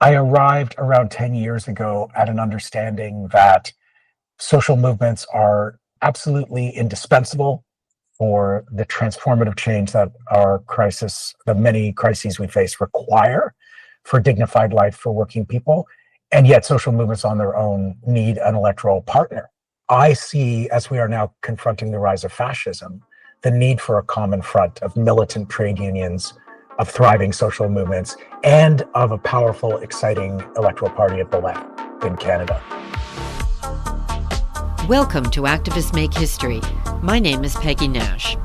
I arrived around 10 years ago at an understanding that social movements are absolutely indispensable for the transformative change that the many crises we face require for dignified life for working people. And yet social movements on their own need an electoral partner. I see, as we are now confronting the rise of fascism, the need for a common front of militant trade unions, of thriving social movements, and of a powerful, exciting electoral party of the left in Canada. Welcome to Activists Make History. My name is Peggy Nash.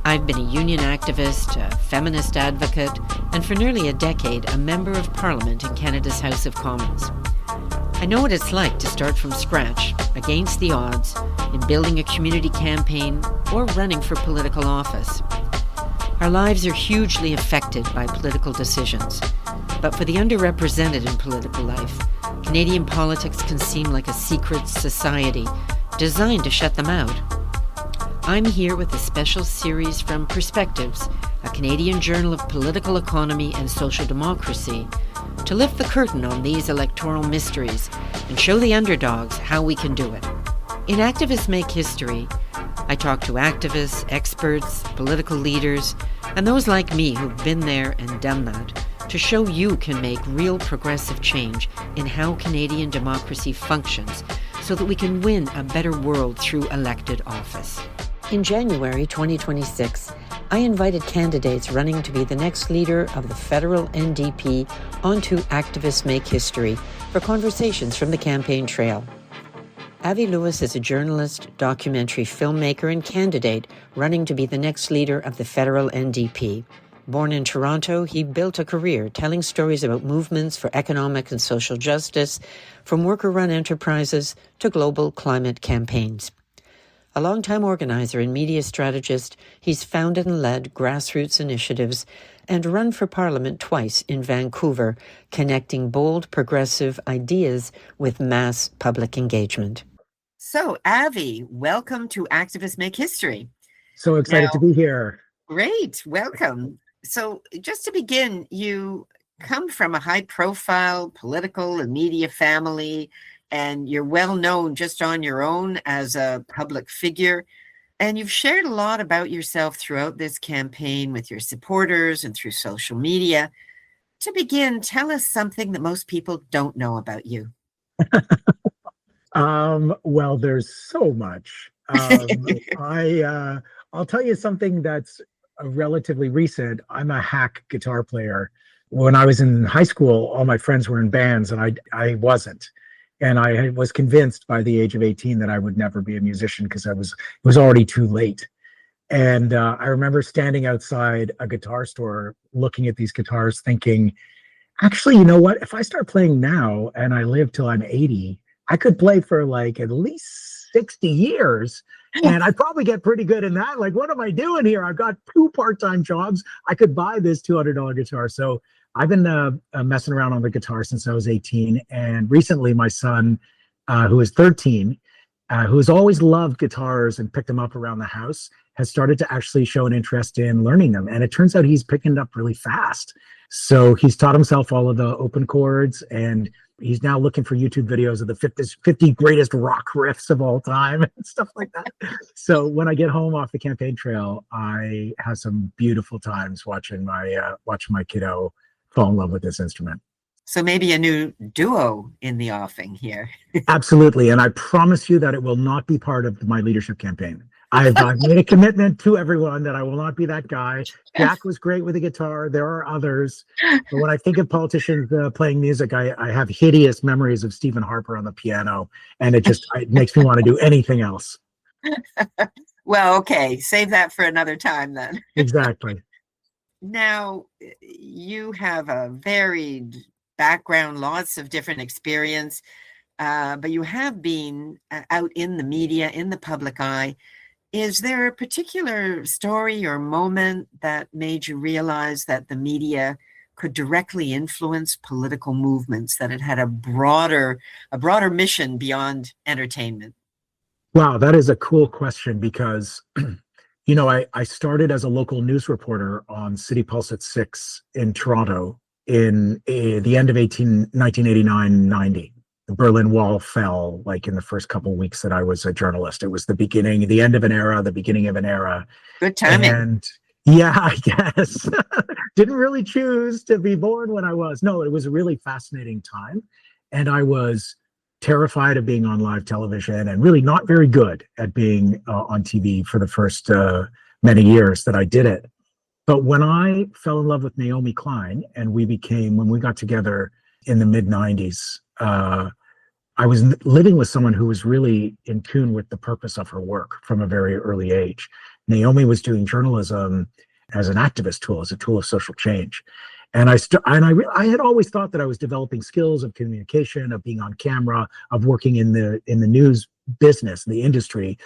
I've been a union activist, a feminist advocate, and for nearly a decade, a member of Parliament in Canada's House of Commons. I know what it's like to start from scratch, against the odds, in building a community campaign or running for political office. Our lives are hugely affected by political decisions, but for the underrepresented in political life, Canadian politics can seem like a secret society designed to shut them out. I'm here with a special series from Perspectives, a Canadian journal of political economy and social democracy, to lift the curtain on these electoral mysteries and show the underdogs how we can do it. In Activists Make History, I talk to activists, experts, political leaders, and those like me who've been there and done that, to show you can make real progressive change in how Canadian democracy functions so that we can win a better world through elected office. In January 2026, I invited candidates running to be the next leader of the federal NDP onto Activists Make History for conversations from the campaign trail. Avi Lewis is a journalist, documentary filmmaker, and candidate running to be the next leader of the federal NDP. Born in Toronto, he built a career telling stories about movements for economic and social justice, from worker-run enterprises to global climate campaigns. A longtime organizer and media strategist, he's founded and led grassroots initiatives and run for Parliament twice in Vancouver, connecting bold, progressive ideas with mass public engagement. So, Avi, welcome to Activists Make History. So excited to be here. Great, welcome. So, just to begin, you come from a high-profile political and media family, and you're well known just on your own as a public figure. And you've shared a lot about yourself throughout this campaign with your supporters and through social media. To begin, tell us something that most people don't know about you. Well, there's so much. I'll tell you something that's relatively recent. I'm a hack guitar player. When I was in high school, all my friends were in bands and I wasn't. And I was convinced by the age of 18 that I would never be a musician because it was already too late. And I remember standing outside a guitar store looking at these guitars thinking, actually, you know what? If I start playing now and I live till I'm 80, I could play for like at least 60 years and I'd probably get pretty good in that. Like, what am I doing here? I've got 2 part-time jobs. I could buy this $200 guitar. So I've been messing around on the guitar since I was 18. And recently my son, who is 13, who has always loved guitars and picked them up around the house, has started to actually show an interest in learning them. And it turns out he's picking it up really fast. So he's taught himself all of the open chords, and he's now looking for YouTube videos of the 50 greatest rock riffs of all time and stuff like that. So when I get home off the campaign trail, I have some beautiful times watching my kiddo fall in love with this instrument. So maybe a new duo in the offing here. Absolutely. And I promise you that it will not be part of my leadership campaign. I've made a commitment to everyone that I will not be that guy. Jack was great with the guitar. There are others. But when I think of politicians playing music, I have hideous memories of Stephen Harper on the piano. And it makes me want to do anything else. Well, okay. Save that for another time then. Exactly. Now, you have a varied background, lots of different experience, but you have been out in the media, in the public eye. Is there a particular story or moment that made you realize that the media could directly influence political movements, that it had a broader mission beyond entertainment? Wow, that is a cool question because I started as a local news reporter on City Pulse at 6 in Toronto in the end of 1989-90. The Berlin Wall fell like in the first couple of weeks that I was a journalist. It was the end of an era, the beginning of an era. Good timing. And yeah, I guess. Didn't really choose to be born when I was. No, it was a really fascinating time. And I was terrified of being on live television and really not very good at being on TV for the first many years that I did it. But when I fell in love with Naomi Klein and when we got together in the mid 90s, I was living with someone who was really in tune with the purpose of her work from a very early age. Naomi was doing journalism as an activist tool, as a tool of social change. And I had always thought that I was developing skills of communication, of being on camera, of working in the news business, the industry,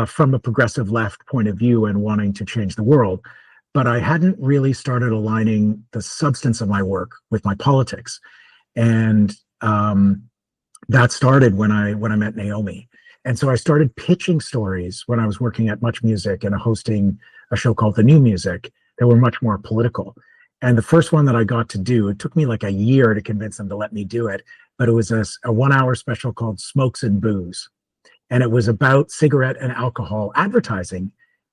from a progressive left point of view and wanting to change the world. But I hadn't really started aligning the substance of my work with my politics. And that started when I met Naomi. And so I started pitching stories when I was working at Much Music and hosting a show called The New Music that were much more political. And the first one that I got to do, it took me like a year to convince them to let me do it, but it was a 1-hour special called Smokes and Booze. And it was about cigarette and alcohol advertising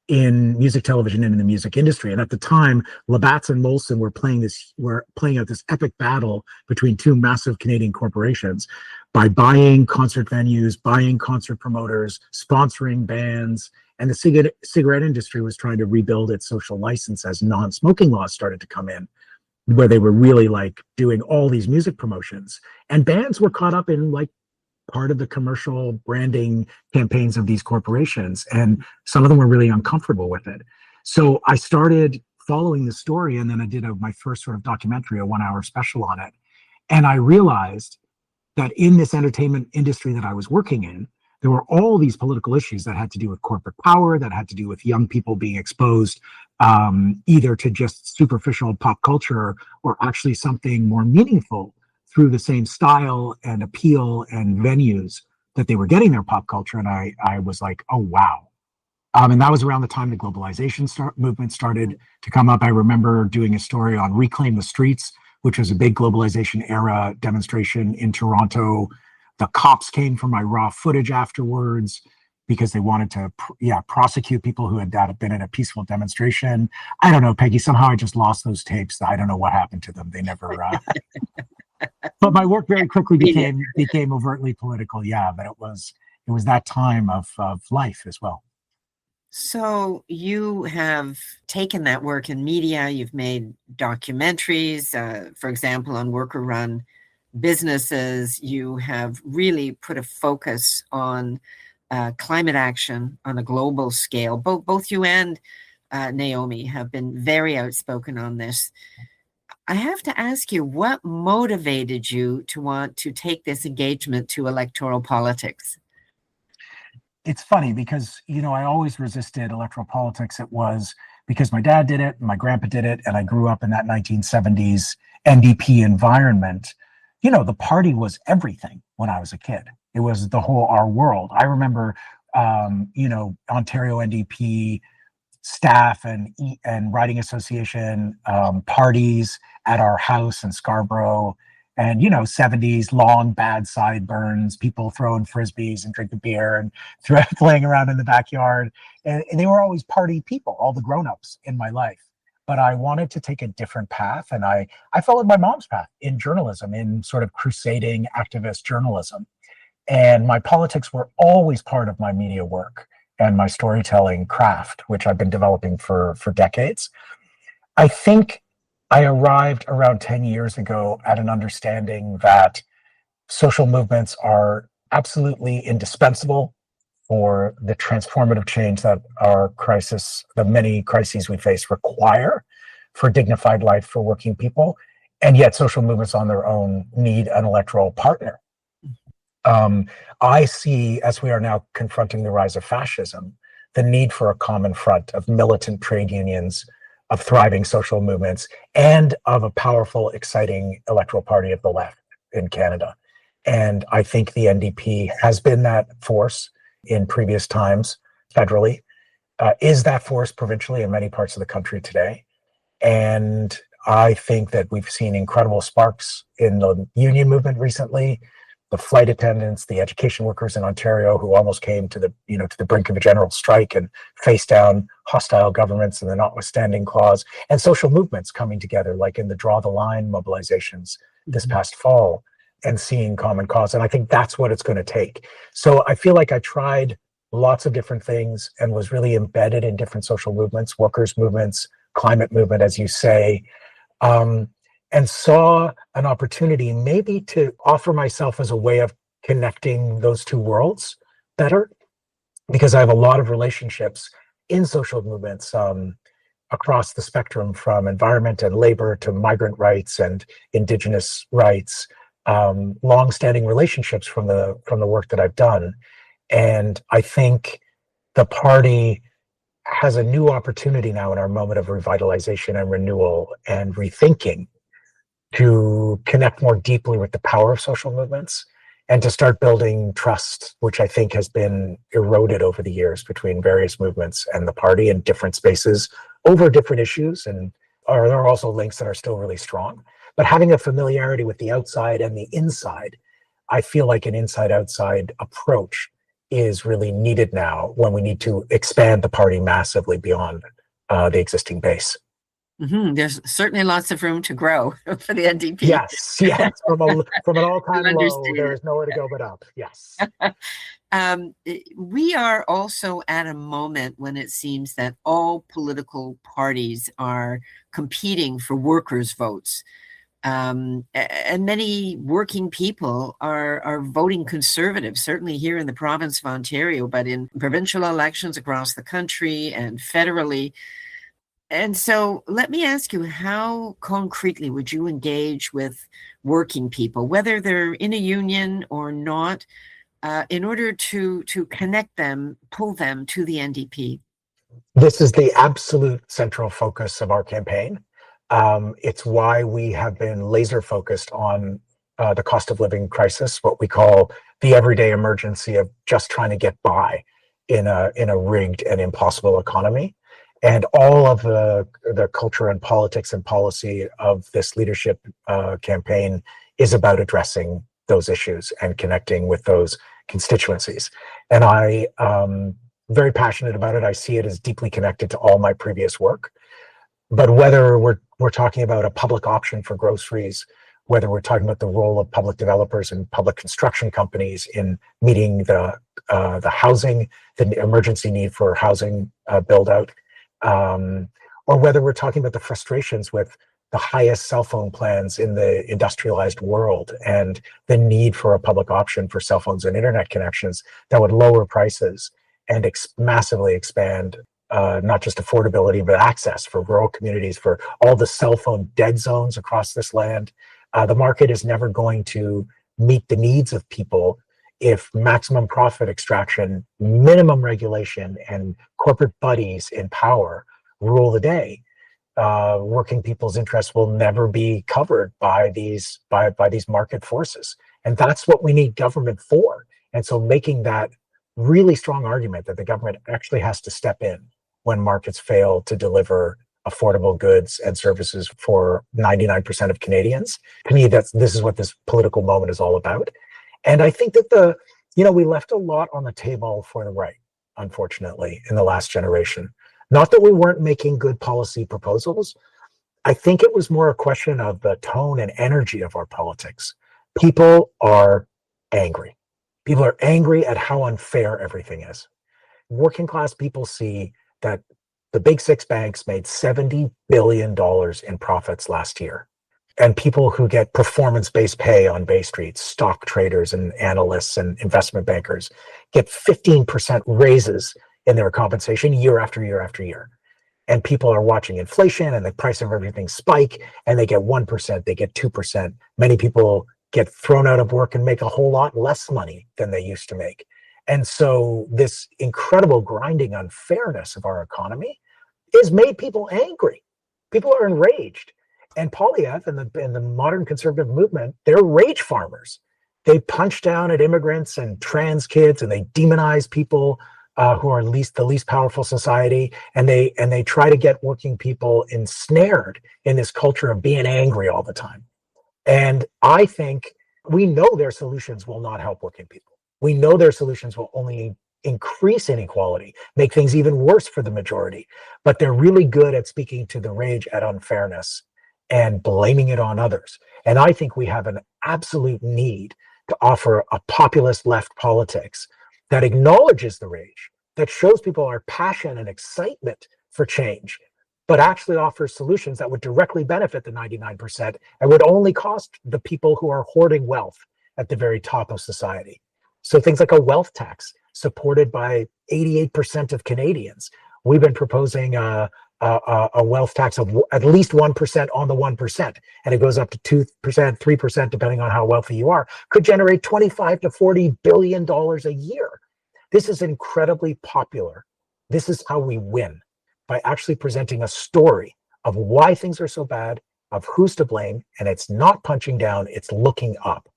in music television and in the music industry. And at the time, Labatt's and Molson were playing out this epic battle between two massive Canadian corporations by buying concert venues, buying concert promoters, sponsoring bands. And the cigarette industry was trying to rebuild its social license as non-smoking laws started to come in, where they were really like doing all these music promotions. And bands were caught up in like part of the commercial branding campaigns of these corporations. And some of them were really uncomfortable with it. So I started following the story, and then I did my first sort of documentary, a 1-hour special on it. And I realized that in this entertainment industry that I was working in, there were all these political issues that had to do with corporate power, that had to do with young people being exposed either to just superficial pop culture or actually something more meaningful through the same style and appeal and venues that they were getting their pop culture. And I was like, oh, wow. And that was around the time the globalization movement started to come up. I remember doing a story on Reclaim the Streets, which was a big globalization era demonstration in Toronto. The cops came for my raw footage afterwards because they wanted to, prosecute people who had been in a peaceful demonstration. I don't know, Peggy, somehow I just lost those tapes. I don't know what happened to them. They never, but my work very quickly became overtly political. Yeah, but it was that time of life as well. So you have taken that work in media. You've made documentaries, for example, on worker-run businesses. You have really put a focus on climate action on a global scale. Both you and Naomi have been very outspoken on this. I have to ask you, what motivated you to want to take this engagement to electoral politics? It's funny because, I always resisted electoral politics. It was because my dad did it, my grandpa did it, and I grew up in that 1970s NDP environment. The party was everything when I was a kid. It was our world. I remember, Ontario NDP staff and riding association parties at our house in Scarborough, and 70s long bad sideburns, people throwing frisbees and drinking beer and playing around in the backyard, and they were always party people, all the grown-ups in my life. But I wanted to take a different path, and I followed my mom's path in journalism, in sort of crusading activist journalism. And my politics were always part of my media work and my storytelling craft, which I've been developing for decades. I think I arrived around 10 years ago at an understanding that social movements are absolutely indispensable for the transformative change that the many crises we face require for dignified life for working people. And yet social movements on their own need an electoral partner. I see, as we are now confronting the rise of fascism, the need for a common front of militant trade unions, of thriving social movements, and of a powerful, exciting electoral party of the left in Canada. And I think the NDP has been that force in previous times federally, is that force provincially in many parts of the country today. And I think that we've seen incredible sparks in the union movement recently. The flight attendants, the education workers in Ontario who almost came to the brink of a general strike and faced down hostile governments and the notwithstanding clause, and social movements coming together, like in the Draw the Line mobilizations this past fall, and seeing common cause. And I think that's what it's going to take. So I feel like I tried lots of different things and was really embedded in different social movements, workers' movements, climate movement, as you say, and saw an opportunity maybe to offer myself as a way of connecting those two worlds better, because I have a lot of relationships in social movements across the spectrum, from environment and labor to migrant rights and indigenous rights, long-standing relationships from the work that I've done. And I think the party has a new opportunity now in our moment of revitalization and renewal and rethinking to connect more deeply with the power of social movements and to start building trust, which I think has been eroded over the years between various movements and the party in different spaces over different issues. And there are also links that are still really strong. But having a familiarity with the outside and the inside, I feel like an inside-outside approach is really needed now when we need to expand the party massively beyond the existing base. There's certainly lots of room to grow for the NDP. Yes. From an all-time low, there is nowhere to go but up. Yes. We are also at a moment when it seems that all political parties are competing for workers' votes. And many working people are voting Conservative, certainly here in the province of Ontario, but in provincial elections across the country and federally. And so let me ask you, how concretely would you engage with working people, whether they're in a union or not, in order to connect them, pull them to the NDP? This is the absolute central focus of our campaign. It's why we have been laser focused on the cost of living crisis, what we call the everyday emergency of just trying to get by in a rigged and impossible economy. And all of the culture and politics and policy of this leadership campaign is about addressing those issues and connecting with those constituencies. And I very passionate about it. I see it as deeply connected to all my previous work. But whether we're talking about a public option for groceries, whether we're talking about the role of public developers and public construction companies in meeting the housing, the emergency need for housing build out, or whether we're talking about the frustrations with the highest cell phone plans in the industrialized world and the need for a public option for cell phones and internet connections that would lower prices and massively expand not just affordability, but access for rural communities, for all the cell phone dead zones across this land. The market is never going to meet the needs of people if maximum profit extraction, minimum regulation, and corporate buddies in power rule the day. Working people's interests will never be covered by these market forces. And that's what we need government for. And so making that really strong argument that the government actually has to step in when markets fail to deliver affordable goods and services for 99% of Canadians. To me, this is what this political moment is all about. And I think that we left a lot on the table for the right, unfortunately, in the last generation. Not that we weren't making good policy proposals. I think it was more a question of the tone and energy of our politics. People are angry. People are angry at how unfair everything is. Working class people see that the big six banks made $70 billion in profits last year. And people who get performance-based pay on Bay Street, stock traders and analysts and investment bankers, get 15% raises in their compensation year after year after year. And people are watching inflation and the price of everything spike, and they get 1%, they get 2%. Many people get thrown out of work and make a whole lot less money than they used to make. And so this incredible grinding unfairness of our economy has made people angry. People are enraged. And Poilievre and the modern conservative movement, they're rage farmers. They punch down at immigrants and trans kids, and they demonize people who are the least powerful society, and they try to get working people ensnared in this culture of being angry all the time. And I think we know their solutions will not help working people. We know their solutions will only increase inequality, make things even worse for the majority. But they're really good at speaking to the rage at unfairness and blaming it on others. And I think we have an absolute need to offer a populist left politics that acknowledges the rage, that shows people our passion and excitement for change, but actually offers solutions that would directly benefit the 99% and would only cost the people who are hoarding wealth at the very top of society. So things like a wealth tax supported by 88% of Canadians. We've been proposing a wealth tax of at least 1% on the 1%, and it goes up to 2%, 3%, depending on how wealthy you are, could generate $25 to $40 billion a year. This is incredibly popular. This is how we win, by actually presenting a story of why things are so bad, of who's to blame, and it's not punching down, it's looking up,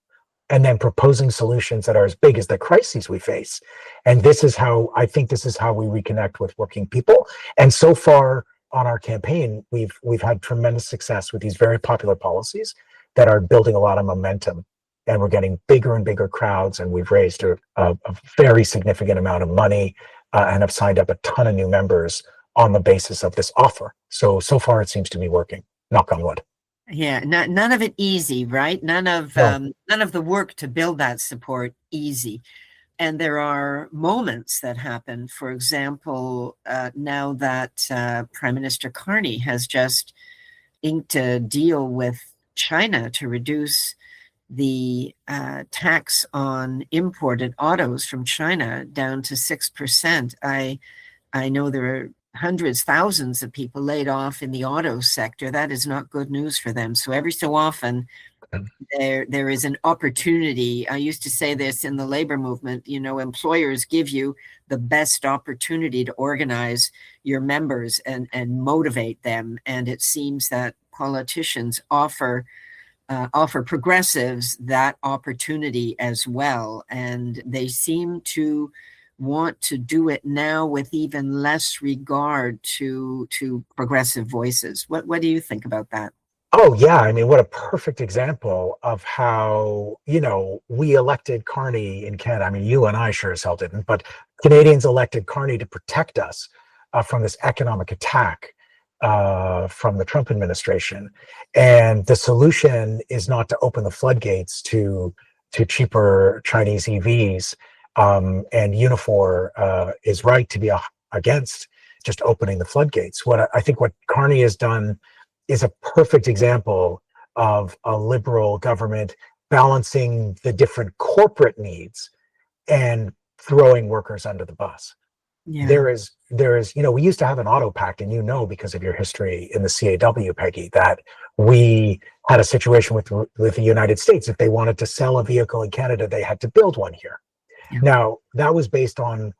and then proposing solutions that are as big as the crises we face. And this is how, I think this is how we reconnect with working people. And so far on our campaign, we've had tremendous success with these very popular policies that are building a lot of momentum. And we're getting bigger and bigger crowds, and we've raised a very significant amount of money and have signed up a ton of new members on the basis of this offer. So far it seems to be working, knock on wood. Yeah, none of it easy, right? None of the work to build that support easy. And there are moments that happen. For example, now that Prime Minister Carney has just inked a deal with China to reduce the tax on imported autos from China down to 6%. I know there are hundreds, thousands of people laid off in the auto sector. That is not good news for them. So every so often, there is an opportunity. I used to say this in the labor movement, employers give you the best opportunity to organize your members and motivate them. And it seems that politicians offer progressives that opportunity as well. And they seem to want to do it now with even less regard to progressive voices. What do you think about that? Oh yeah, I mean, what a perfect example of how, we elected Carney in Canada. I mean, you and I sure as hell didn't, but Canadians elected Carney to protect us from this economic attack from the Trump administration. And the solution is not to open the floodgates to cheaper Chinese EVs. And Unifor is right to be against just opening the floodgates. I think what Carney has done is a perfect example of a liberal government balancing the different corporate needs and throwing workers under the bus. Yeah. There is, we used to have an auto pact, and because of your history in the CAW, Peggy, that we had a situation with the United States. If they wanted to sell a vehicle in Canada, they had to build one here. Yeah. Now, that was based on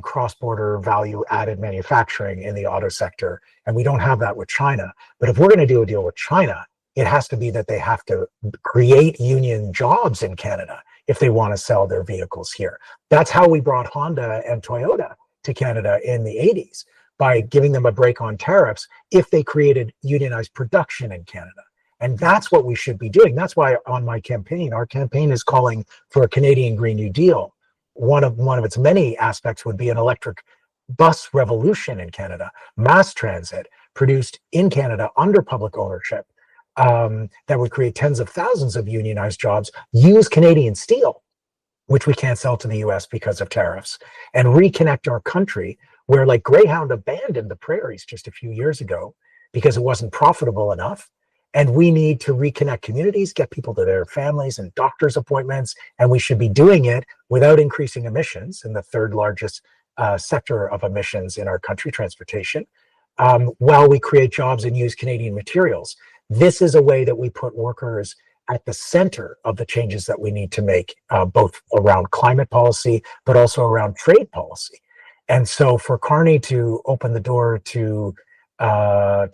cross-border value-added manufacturing in the auto sector, and we don't have that with China. But if we're going to do a deal with China, it has to be that they have to create union jobs in Canada if they want to sell their vehicles here. That's how we brought Honda and Toyota to Canada in the 80s, by giving them a break on tariffs if they created unionized production in Canada. And that's what we should be doing. That's why on our campaign is calling for a Canadian Green New Deal. One of its many aspects would be an electric bus revolution in Canada, mass transit produced in Canada under public ownership, that would create tens of thousands of unionized jobs, use Canadian steel, which we can't sell to the US because of tariffs, and reconnect our country, where like Greyhound abandoned the prairies just a few years ago because it wasn't profitable enough. And we need to reconnect communities, get people to their families and doctor's appointments, and we should be doing it without increasing emissions in the third largest sector of emissions in our country, transportation, while we create jobs and use Canadian materials. This is a way that we put workers at the center of the changes that we need to make, both around climate policy, but also around trade policy. And so for Carney to open the door to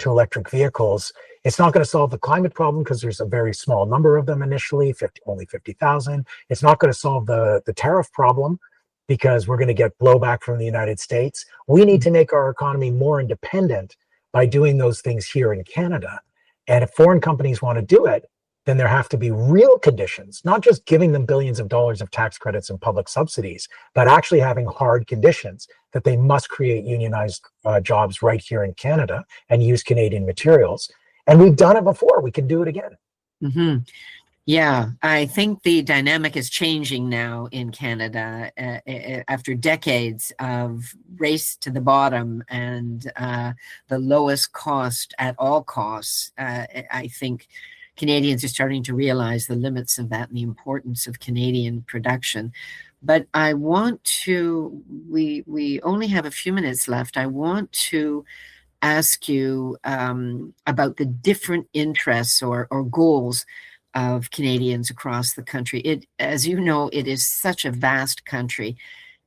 electric vehicles, it's not going to solve the climate problem because there's a very small number of them initially, only 50,000. It's not going to solve the tariff problem because we're going to get blowback from the United States. We need to make our economy more independent by doing those things here in Canada. And if foreign companies want to do it, then there have to be real conditions, not just giving them billions of dollars of tax credits and public subsidies, but actually having hard conditions that they must create unionized jobs right here in Canada and use Canadian materials. And we've done it before. We can do it again. Mm-hmm. Yeah, I think the dynamic is changing now in Canada after decades of race to the bottom and the lowest cost at all costs. I think Canadians are starting to realize the limits of that and the importance of Canadian production. But I want to, we only have a few minutes left. I want to ask you about the different interests or goals of Canadians across the country. As you know, it is such a vast country,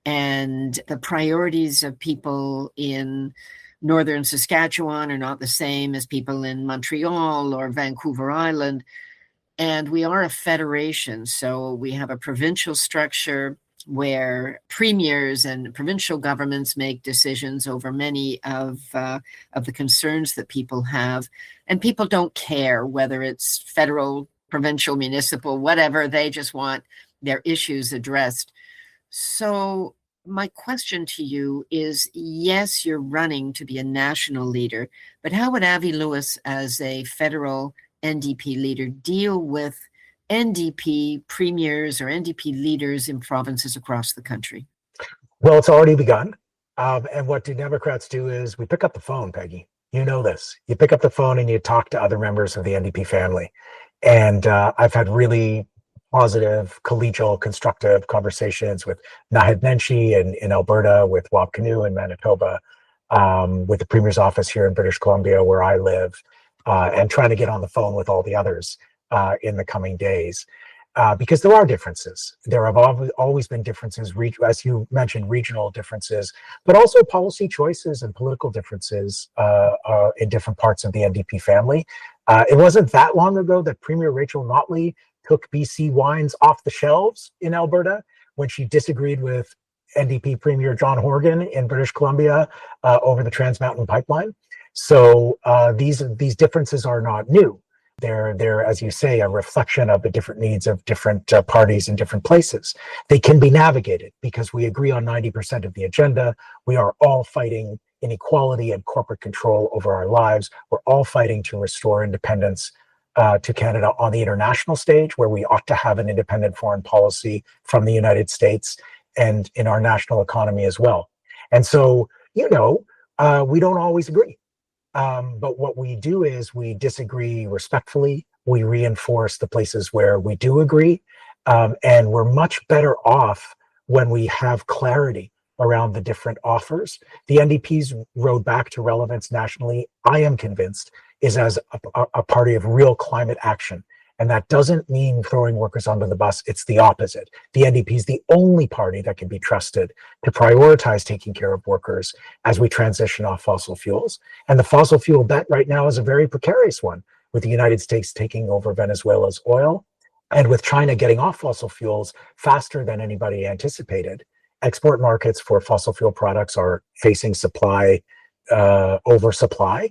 and the priorities of people in northern Saskatchewan are not the same as people in Montreal or Vancouver Island. And we are a federation, so we have a provincial structure where premiers and provincial governments make decisions over many of the concerns that people have, and people don't care whether it's federal, provincial, municipal, whatever. They just want their issues addressed. So my question to you is, yes, you're running to be a national leader, but how would Avi Lewis, as a federal NDP leader, deal with NDP premiers or NDP leaders in provinces across the country? Well, it's already begun. And what do Democrats do is we pick up the phone, Peggy. You know this. You pick up the phone and you talk to other members of the NDP family. And I've had really positive, collegial, constructive conversations with Naheed Nenshi in Alberta, with Wab Kinew in Manitoba, with the Premier's office here in British Columbia, where I live, and trying to get on the phone with all the others in the coming days. Because there are differences. There have always been differences, as you mentioned, regional differences, but also policy choices and political differences in different parts of the NDP family. It wasn't that long ago that Premier Rachel Notley took BC wines off the shelves in Alberta when she disagreed with NDP Premier John Horgan in British Columbia over the Trans Mountain Pipeline. So these differences are not new. They're, as you say, a reflection of the different needs of different parties in different places. They can be navigated because we agree on 90% of the agenda. We are all fighting inequality and corporate control over our lives. We're all fighting to restore independence to Canada on the international stage, where we ought to have an independent foreign policy from the United States and in our national economy as well. And so, we don't always agree. But what we do is we disagree respectfully. We reinforce the places where we do agree. And we're much better off when we have clarity around the different offers. The NDP's road back to relevance nationally, I am convinced, is as a party of real climate action. And that doesn't mean throwing workers under the bus. It's the opposite. The NDP is the only party that can be trusted to prioritize taking care of workers as we transition off fossil fuels. And the fossil fuel bet right now is a very precarious one, with the United States taking over Venezuela's oil and with China getting off fossil fuels faster than anybody anticipated. Export markets for fossil fuel products are facing supply oversupply.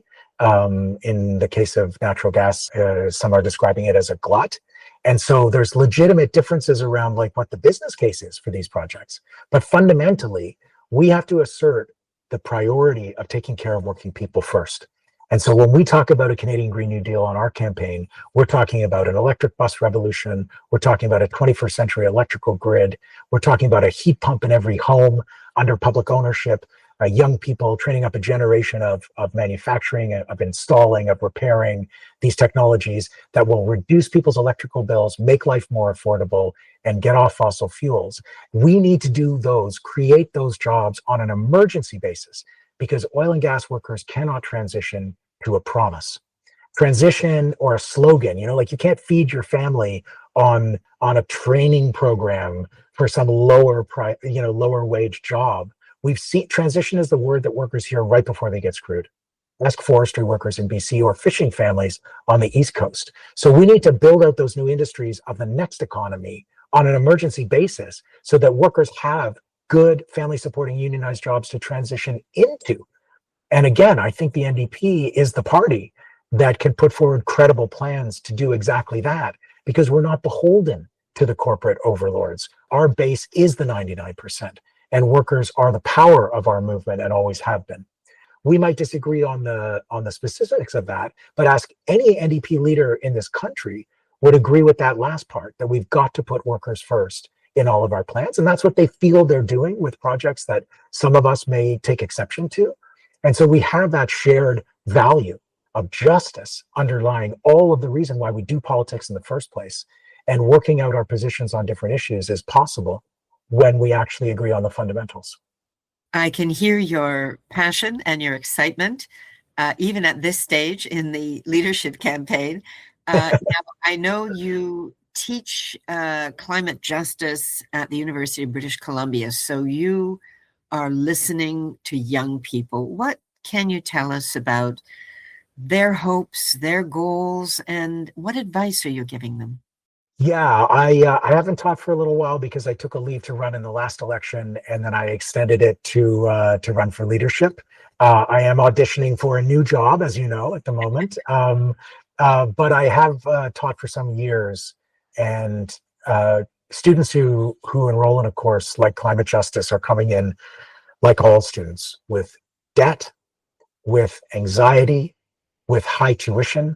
In the case of natural gas, some are describing it as a glut. And so there's legitimate differences around like what the business case is for these projects. But fundamentally, we have to assert the priority of taking care of working people first. And so when we talk about a Canadian Green New Deal on our campaign, we're talking about an electric bus revolution. We're talking about a 21st century electrical grid. We're talking about a heat pump in every home under public ownership. Young people, training up a generation of manufacturing, of installing, of repairing these technologies that will reduce people's electrical bills, make life more affordable, and get off fossil fuels. We need to do those, create those jobs on an emergency basis, because oil and gas workers cannot transition to a promise. Transition or a slogan, like you can't feed your family on a training program for some lower wage job. We've seen transition is the word that workers hear right before they get screwed. Ask forestry workers in BC or fishing families on the East Coast. So we need to build out those new industries of the next economy on an emergency basis so that workers have good family supporting unionized jobs to transition into. And again, I think the NDP is the party that can put forward credible plans to do exactly that, because we're not beholden to the corporate overlords. Our base is the 99%, and workers are the power of our movement and always have been. We might disagree on the specifics of that, but ask any NDP leader in this country would agree with that last part, that we've got to put workers first in all of our plans. And that's what they feel they're doing with projects that some of us may take exception to. And so we have that shared value of justice underlying all of the reason why we do politics in the first place. And working out our positions on different issues is possible when we actually agree on the fundamentals. I can hear your passion and your excitement, even at this stage in the leadership campaign. Now, I know you teach climate justice at the University of British Columbia, so you are listening to young people. What can you tell us about their hopes, their goals, and what advice are you giving them? Yeah, I haven't taught for a little while because I took a leave to run in the last election, and then I extended it to run for leadership. I am auditioning for a new job, as you know, at the moment. But I have taught for some years, and students who enroll in a course like climate justice are coming in, like all students, with debt, with anxiety, with high tuition,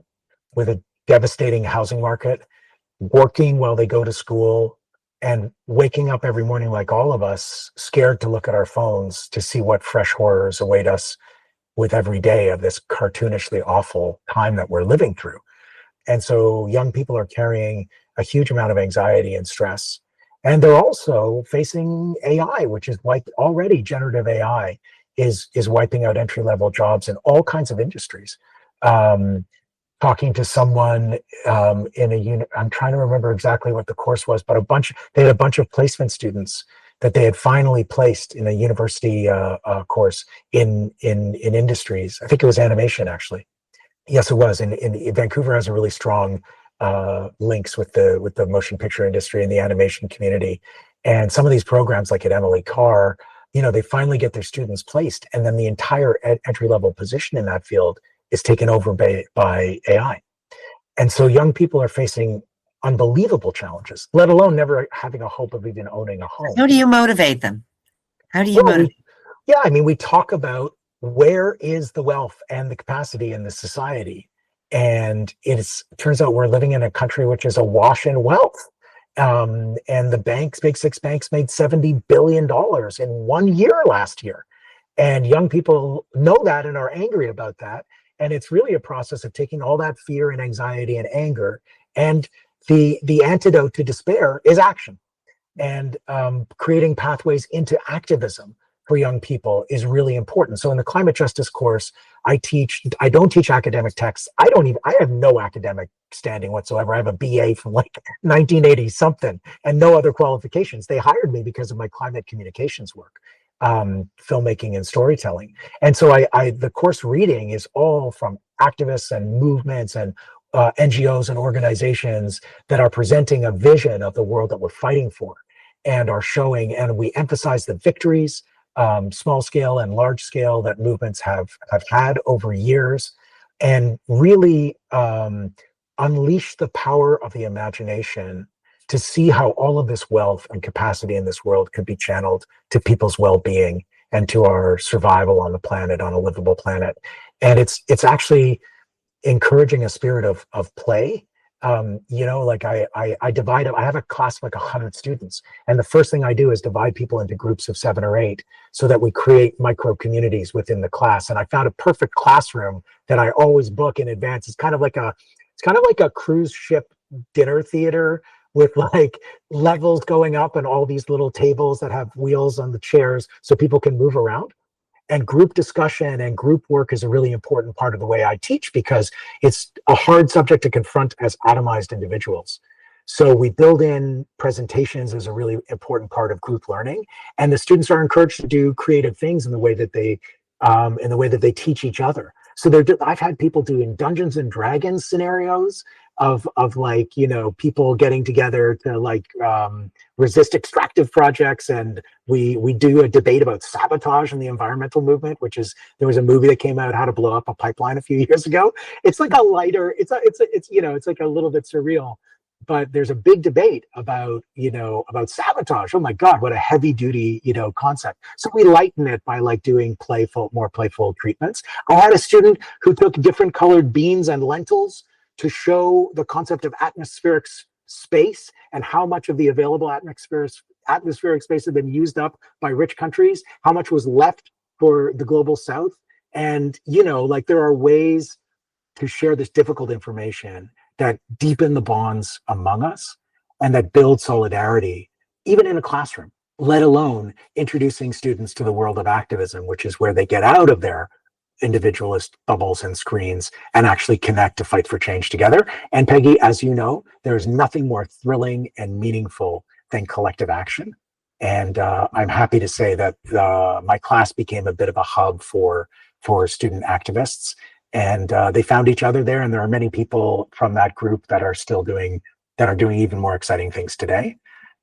with a devastating housing market, working while they go to school, and waking up every morning like all of us, scared to look at our phones to see what fresh horrors await us with every day of this cartoonishly awful time that we're living through. And so young people are carrying a huge amount of anxiety and stress. And they're also facing AI, which is like already generative AI is wiping out entry-level jobs in all kinds of industries. Talking to someone in a unit, I'm trying to remember exactly what the course was, but they had a bunch of placement students that they had finally placed in a university course in industries. I think it was animation, actually. Yes, it was. In Vancouver has a really strong links with the motion picture industry and the animation community. And some of these programs, like at Emily Carr, they finally get their students placed, and then the entire entry-level position in that field is taken over by AI. And so young people are facing unbelievable challenges, let alone never having a hope of even owning a home. How do you motivate them? How do you motivate? We talk about where is the wealth and the capacity in the society. And it turns out we're living in a country which is awash in wealth. And the big six banks made $70 billion in 1 year last year. And young people know that and are angry about that. And it's really a process of taking all that fear and anxiety and anger, and the antidote to despair is action. And creating pathways into activism for young people is really important. So in the climate justice course, I don't teach academic texts. I have no academic standing whatsoever. I have a BA from like 1980 something and no other qualifications. They hired me because of my climate communications work. Filmmaking and storytelling. And so the course reading is all from activists and movements and NGOs and organizations that are presenting a vision of the world that we're fighting for, and are showing, and we emphasize the victories, small scale and large scale, that movements have had over years, and really unleash the power of the imagination to see how all of this wealth and capacity in this world could be channeled to people's well-being and to our survival on the planet, on a livable planet. And it's actually encouraging a spirit of play. Like I divide up, I have a class of like 100 students. And the first thing I do is divide people into groups of 7 or 8 so that we create micro communities within the class. And I found a perfect classroom that I always book in advance. It's kind of like a cruise ship dinner theater with like levels going up and all these little tables that have wheels on the chairs so people can move around. And group discussion and group work is a really important part of the way I teach, because it's a hard subject to confront as atomized individuals. So we build in presentations as a really important part of group learning, and the students are encouraged to do creative things in the way that they teach each other. So I've had people doing Dungeons and Dragons scenarios of like, people getting together to like resist extractive projects, and we do a debate about sabotage and the environmental movement, there was a movie that came out, How to Blow Up a Pipeline, a few years ago. It's like a lighter, it's like a little bit surreal, but there's a big debate about sabotage. Oh my God, what a heavy duty, concept. So we lighten it by like doing more playful treatments. I had a student who took different colored beans and lentils to show the concept of atmospheric space and how much of the available atmospheric space had been used up by rich countries, how much was left for the global south. And, like there are ways to share this difficult information that deepen the bonds among us and that build solidarity, even in a classroom, let alone introducing students to the world of activism, which is where they get out of their individualist bubbles and screens and actually connect to fight for change together. And Peggy, as you know, there's nothing more thrilling and meaningful than collective action. And I'm happy to say that my class became a bit of a hub for student activists. And they found each other there. And there are many people from that group that are doing even more exciting things today.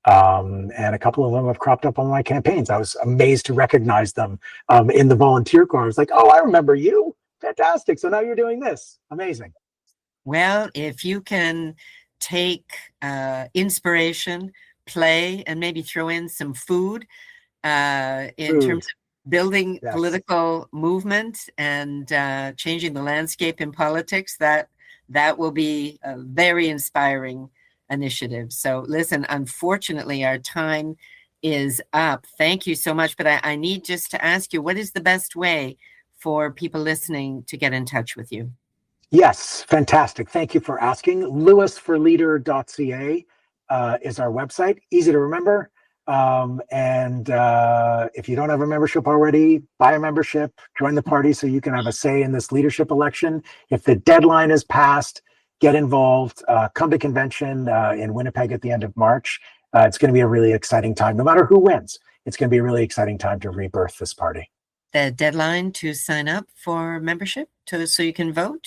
And a couple of them have cropped up on my campaigns. I was amazed to recognize them in the volunteer corps. I was like, oh, I remember you. Fantastic. So now you're doing this. Amazing. Well, if you can take inspiration, play, and maybe throw in some food in terms of building political movement and changing the landscape in politics, that will be a very inspiring initiative. So listen, unfortunately, our time is up. Thank you so much. But I need just to ask you, what is the best way for people listening to get in touch with you? Yes, fantastic. Thank you for asking. lewisforleader.ca is our website. Easy to remember. And if you don't have a membership already, buy a membership, join the party so you can have a say in this leadership election. If the deadline is passed, get involved, come to convention in Winnipeg at the end of March. It's going to be a really exciting time. No matter who wins, it's going to be a really exciting time to rebirth this party. The deadline to sign up for membership so you can vote?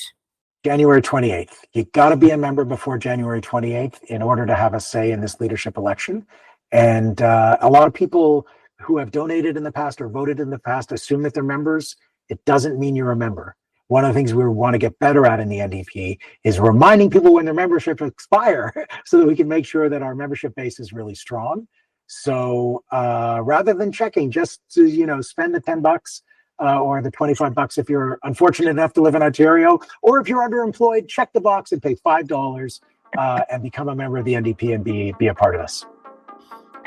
January 28th. You got to be a member before January 28th in order to have a say in this leadership election. And a lot of people who have donated in the past or voted in the past assume that they're members. It doesn't mean you're a member. One of the things we want to get better at in the NDP is reminding people when their memberships expire so that we can make sure that our membership base is really strong. So rather than checking, just to, spend the $10 or the $25 if you're unfortunate enough to live in Ontario, or if you're underemployed, check the box and pay $5 and become a member of the NDP and be a part of this.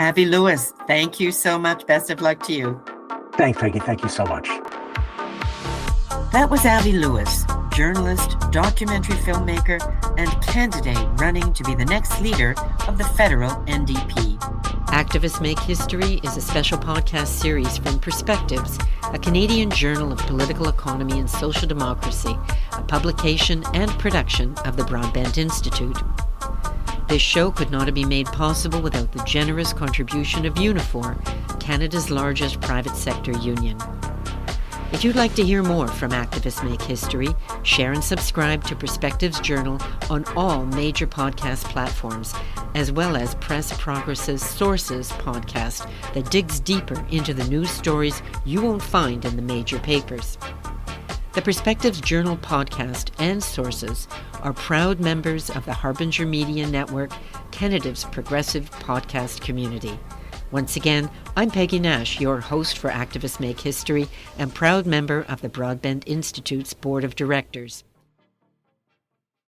Avi Lewis, thank you so much. Best of luck to you. Thanks, Peggy. Thank you so much. That was Avi Lewis, journalist, documentary filmmaker, and candidate running to be the next leader of the federal NDP. Activists Make History is a special podcast series from Perspectives, a Canadian journal of political economy and social democracy, a publication and production of the Broadbent Institute. This show could not have been made possible without the generous contribution of Unifor, Canada's largest private sector union. If you'd like to hear more from Activists Make History, share and subscribe to Perspectives Journal on all major podcast platforms, as well as Press Progress's Sources podcast that digs deeper into the news stories you won't find in the major papers. The Perspectives Journal podcast and Sources are proud members of the Harbinger Media Network, Canada's progressive podcast community. Once again, I'm Peggy Nash, your host for Activists Make History and proud member of the Broadbent Institute's Board of Directors.